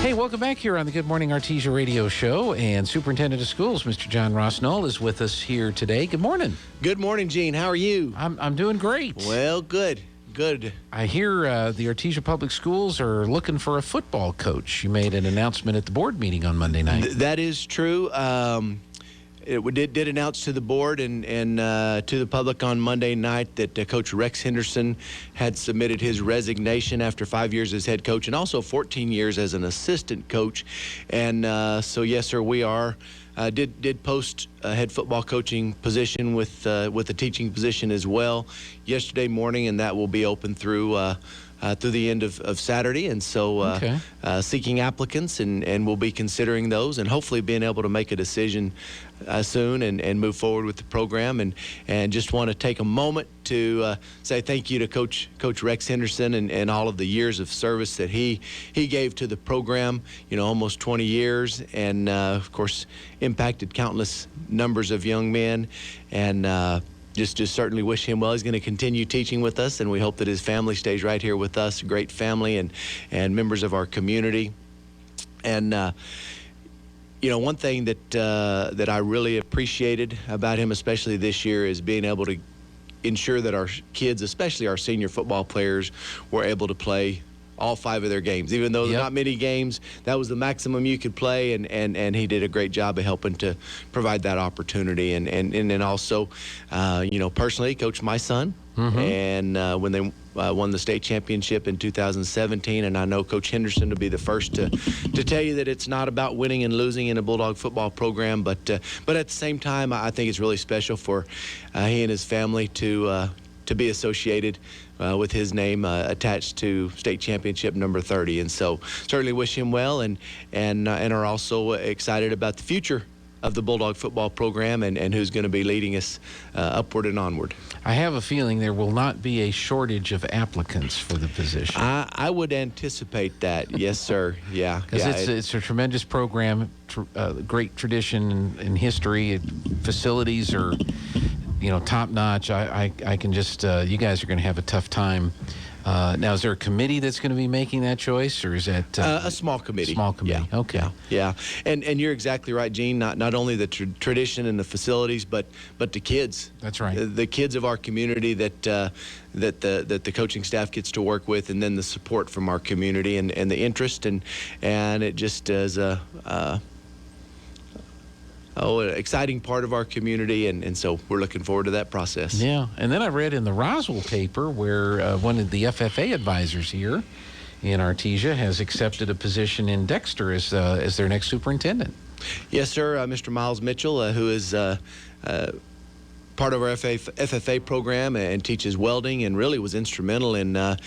Hey, welcome back here on the Good Morning Artesia radio show. And Superintendent of Schools, Mr. John Ross Null, is with us here today. Good morning. Good morning, Gene. How are you? I'm doing great. Well, good. I hear the Artesia Public Schools are looking for a football coach. You made an announcement at the board meeting on Monday night. That is true. It did announce to the board and to the public on Monday night that Coach Rex Henderson had submitted his resignation after 5 years as head coach and also 14 years as an assistant coach. And so, yes, sir, we are. Did post a head football coaching position with a teaching position as well yesterday morning, and that will be open through the end of Saturday. And so seeking applicants, and we'll be considering those and hopefully being able to make a decision soon and move forward with the program. And just want to take a moment to say thank you to Coach Rex Henderson and all of the years of service that he gave to the program, almost 20 years, and of course impacted countless numbers of young men. And just certainly wish him well. He's going to continue teaching with us, and we hope that his family stays right here with us, a great family and members of our community. And one thing that I really appreciated about him, especially this year, is being able to ensure that our kids, especially our senior football players, were able to play all 5 of their games. Even though there are not many games, that was the maximum you could play, and he did a great job of helping to provide that opportunity. And then also, personally coached my son, and when they won the state championship in 2017, and I know Coach Henderson will be the first to tell you that it's not about winning and losing in a Bulldog football program, but at the same time, I think it's really special for he and his family to be associated with his name attached to state championship number 30. And so certainly wish him well and are also excited about the future of the Bulldog football program and who's going to be leading us upward and onward. I have a feeling there will not be a shortage of applicants for the position. I would anticipate that. Yes, sir. Yeah. Because it's a tremendous program, great tradition and history. Facilities are top notch. I can just, you guys are going to have a tough time. Now, is there a committee that's going to be making that choice, or is that a small committee? Small committee. Yeah. Okay. Yeah. And you're exactly right, Gene. Not only the tradition and the facilities, but the kids. That's right. The kids of our community that the coaching staff gets to work with, and then the support from our community and the interest and it just is an exciting part of our community, and so we're looking forward to that process. Yeah, and then I read in the Roswell paper where one of the FFA advisors here in Artesia has accepted a position in Dexter as their next superintendent. Yes, sir. Mr. Miles Mitchell, who is part of our FFA program and teaches welding, and really was instrumental in kind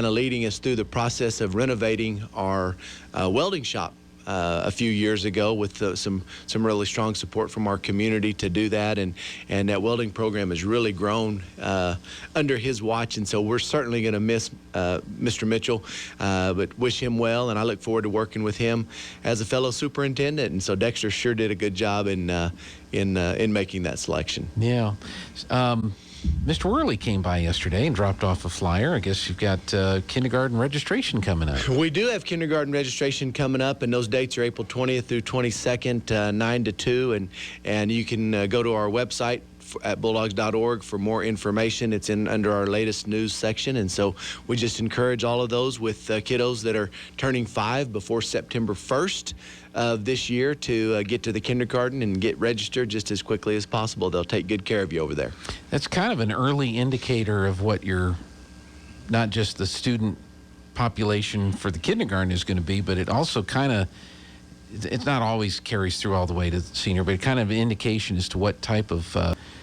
of leading us through the process of renovating our welding shop a few years ago with some really strong support from our community to do that, and that welding program has really grown under his watch, and so we're certainly going to miss Mr. Mitchell, but wish him well, and I look forward to working with him as a fellow superintendent. And so Dexter sure did a good job in making that selection. Yeah. Mr. Worley came by yesterday and dropped off a flyer. I guess you've got kindergarten registration coming up. We do have kindergarten registration coming up, and those dates are April 20th through 22nd, 9 to 2, and you can go to our website at bulldogs.org for more information. It's under our latest news section, and so we just encourage all of those with kiddos that are turning 5 before September 1st of this year to get to the kindergarten and get registered just as quickly as possible. They'll take good care of you over there. That's kind of an early indicator of what your, not just the student population for the kindergarten is going to be, but it also kind of, it's not always carries through all the way to senior, but kind of an indication as to what type of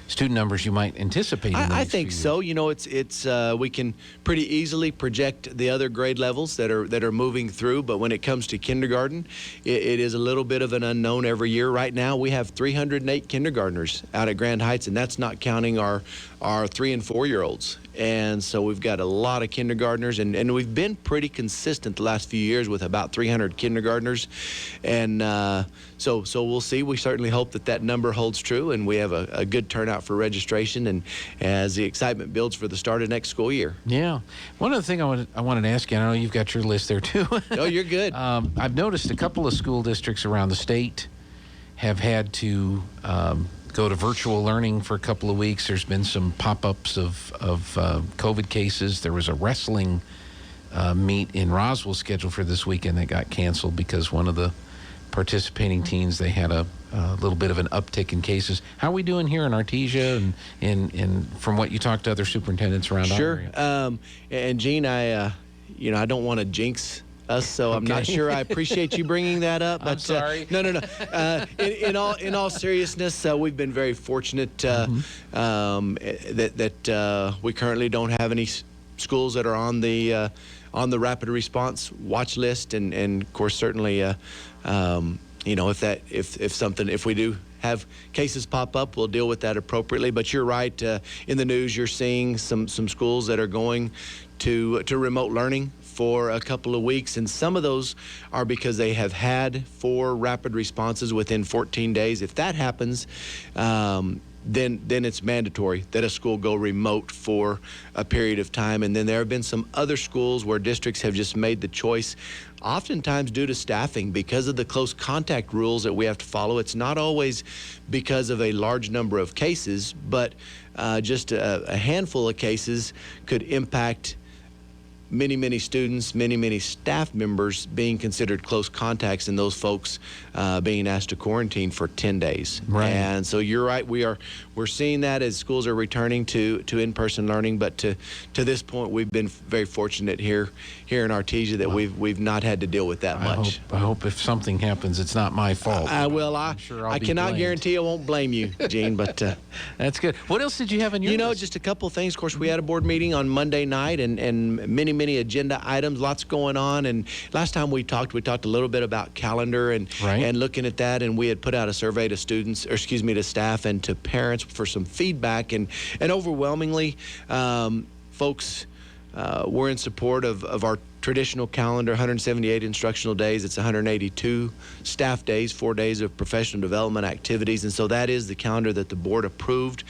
student numbers you might anticipate in the I next think few so. years. It's we can pretty easily project the other grade levels that are moving through, but when it comes to kindergarten, it is a little bit of an unknown every year. Right now, we have 308 kindergartners out at Grand Heights, and that's not counting our 3- and 4-year-olds. And so we've got a lot of kindergartners, and we've been pretty consistent the last few years with about 300 kindergartners. And so we'll see. We certainly hope that number holds true, and we have a good turnout out for registration, and as the excitement builds for the start of next school year. Yeah. One other thing I wanted to ask you, I know you've got your list there too. Oh, you're good. I've noticed a couple of school districts around the state have had to go to virtual learning for a couple of weeks. There's been some pop-ups of COVID cases. There was a wrestling meet in Roswell scheduled for this weekend that got canceled because one of the participating teams, they had a little bit of an uptick in cases. How are we doing here in Artesia and from what you talked to other superintendents around our area? Sure. And Gene, I don't want to jinx us, so I'm not sure I appreciate you bringing that up. But, I'm sorry. No. In all seriousness, we've been very fortunate that we currently don't have any schools that are on the rapid response watch list, and of course certainly if we do have cases pop up, we'll deal with that appropriately. But you're right. In the news, you're seeing some schools that are going to remote learning for a couple of weeks, and some of those are because they have had 4 rapid responses within 14 days. If that happens, then it's mandatory that a school go remote for a period of time. And then there have been some other schools where districts have just made the choice, oftentimes due to staffing, because of the close contact rules that we have to follow. It's not always because of a large number of cases, but just a handful of cases could impact many students, many staff members being considered close contacts, and those folks being asked to quarantine for 10 days. Right. And so you're right, we're seeing that as schools are returning to in-person learning. But to this point, we've been very fortunate here in Artesia that we've not had to deal with that much. I hope if something happens, it's not my fault. I cannot guarantee I won't blame you, Gene, but that's good. What else did you have in your list? Just a couple of things. Of course, we had a board meeting on Monday night, and many agenda items, lots going on. And last time we talked a little bit about calendar and looking at that, and we had put out a survey to to staff and to parents for some feedback, and overwhelmingly folks were in support of our traditional calendar. 178 instructional days. It's 182 staff days, 4 days of professional development activities. And so that is the calendar that the board approved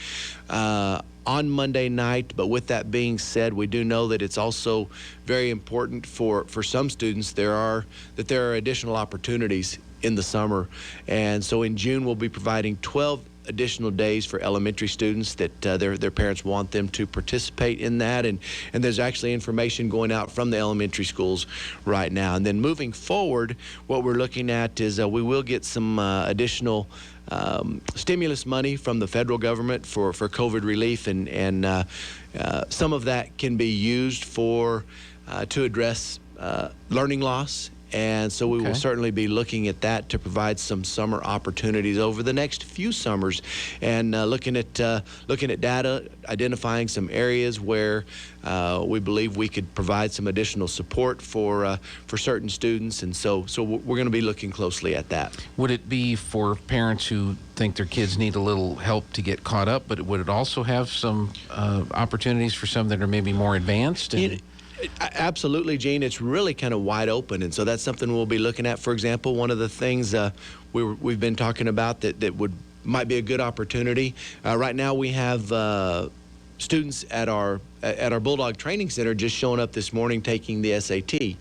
on Monday night. But with that being said, we do know that it's also very important for some students there are additional opportunities in the summer. And so in June, we'll be providing 12 additional days for elementary students that their parents want them to participate in that, and there's actually information going out from the elementary schools right now. And then moving forward, what we're looking at is we will get some additional stimulus money from the federal government for COVID relief, and some of that can be used to address learning loss. And so we will certainly be looking at that to provide some summer opportunities over the next few summers, and looking at data, identifying some areas where we believe we could provide some additional support for certain students. And so we're going to be looking closely at that. Would it be for parents who think their kids need a little help to get caught up, but would it also have some opportunities for some that are maybe more advanced? Absolutely, Gene. It's really kind of wide open, and so that's something we'll be looking at. For example, one of the things we've been talking about that might be a good opportunity. Right now, we have students at our Bulldog Training Center just showing up this morning taking the SAT,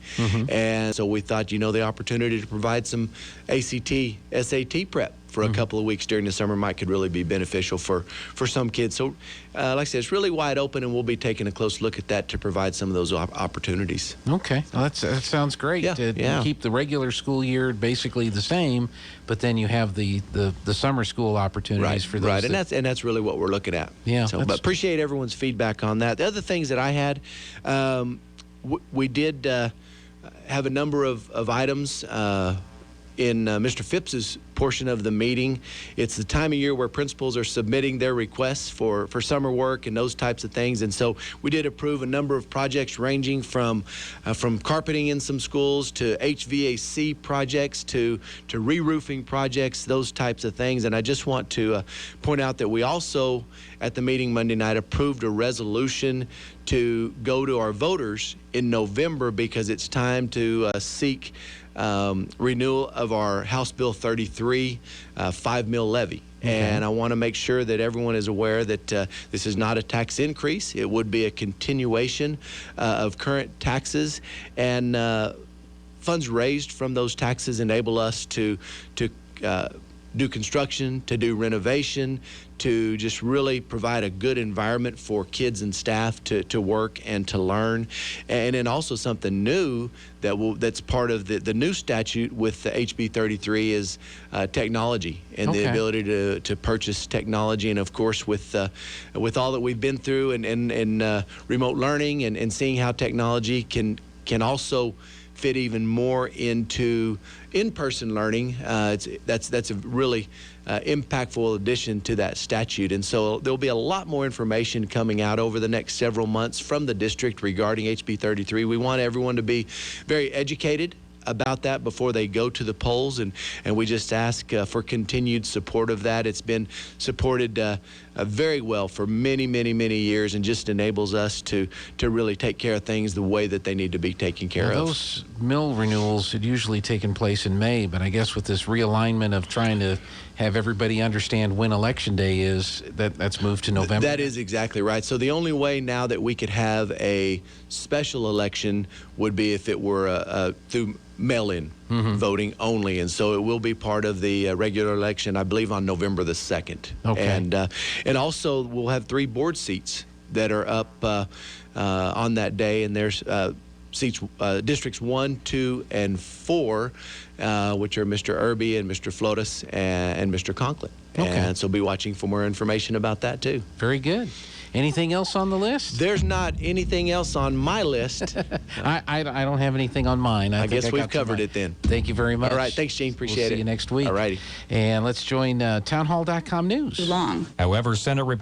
and so we thought, the opportunity to provide some ACT, SAT prep for a couple of weeks during the summer could really be beneficial for some kids. So, like I said, it's really wide open, and we'll be taking a close look at that to provide some of those opportunities. Okay, well, that sounds great. Yeah. Keep the regular school year basically the same, but then you have the summer school opportunities for those. Right, and that's really what we're looking at. Yeah. So, but appreciate everyone's feedback on that. The other things that I had, we did have a number of items in Mr. Phipps's portion of the meeting. It's the time of year where principals are submitting their requests for summer work and those types of things. And so we did approve a number of projects ranging from carpeting in some schools to HVAC projects to re-roofing projects, those types of things. And I just want to point out that we also, at the meeting Monday night, approved a resolution to go to our voters in November, because it's time to seek renewal of our House Bill 33 5 mil levy. Okay. And I want to make sure that everyone is aware that this is not a tax increase. It would be a continuation of current taxes, and funds raised from those taxes enable us to do construction, to do renovation, to just really provide a good environment for kids and staff to work and to learn. And then also something new that's part of the new statute with the HB 33 is technology and the ability to purchase technology. And of course, with all that we've been through and remote learning and seeing how technology can also fit even more into in-person learning, that's a really impactful addition to that statute. And so there'll be a lot more information coming out over the next several months from the district regarding HB 33. We want everyone to be very educated about that before they go to the polls, and we just ask for continued support of that. It's been supported very well for many years, and just enables us to really take care of things the way that they need to be taken care of. Those mill renewals had usually taken place in May, but I guess with this realignment of trying to have everybody understand when Election Day is, that's moved to November. That is exactly right. So the only way now that we could have a special election would be if it were through mail-in voting only, and so it will be part of the regular election, I believe, on November the 2nd. Okay. And also we'll have 3 board seats that are up on that day, and there's seats, districts 1, 2, and 4, which are Mr. Irby and Mr. Flores and Mr. Conklin. Okay. And so be watching for more information about that too. Very good. Anything else on the list? There's not anything else on my list. I don't have anything on mine. I think guess we've covered it it then. Thank you very much. All right. Thanks, Gene. Appreciate it. We'll see you next week. All righty. And let's join townhall.com news. Long. However, Senate Republicans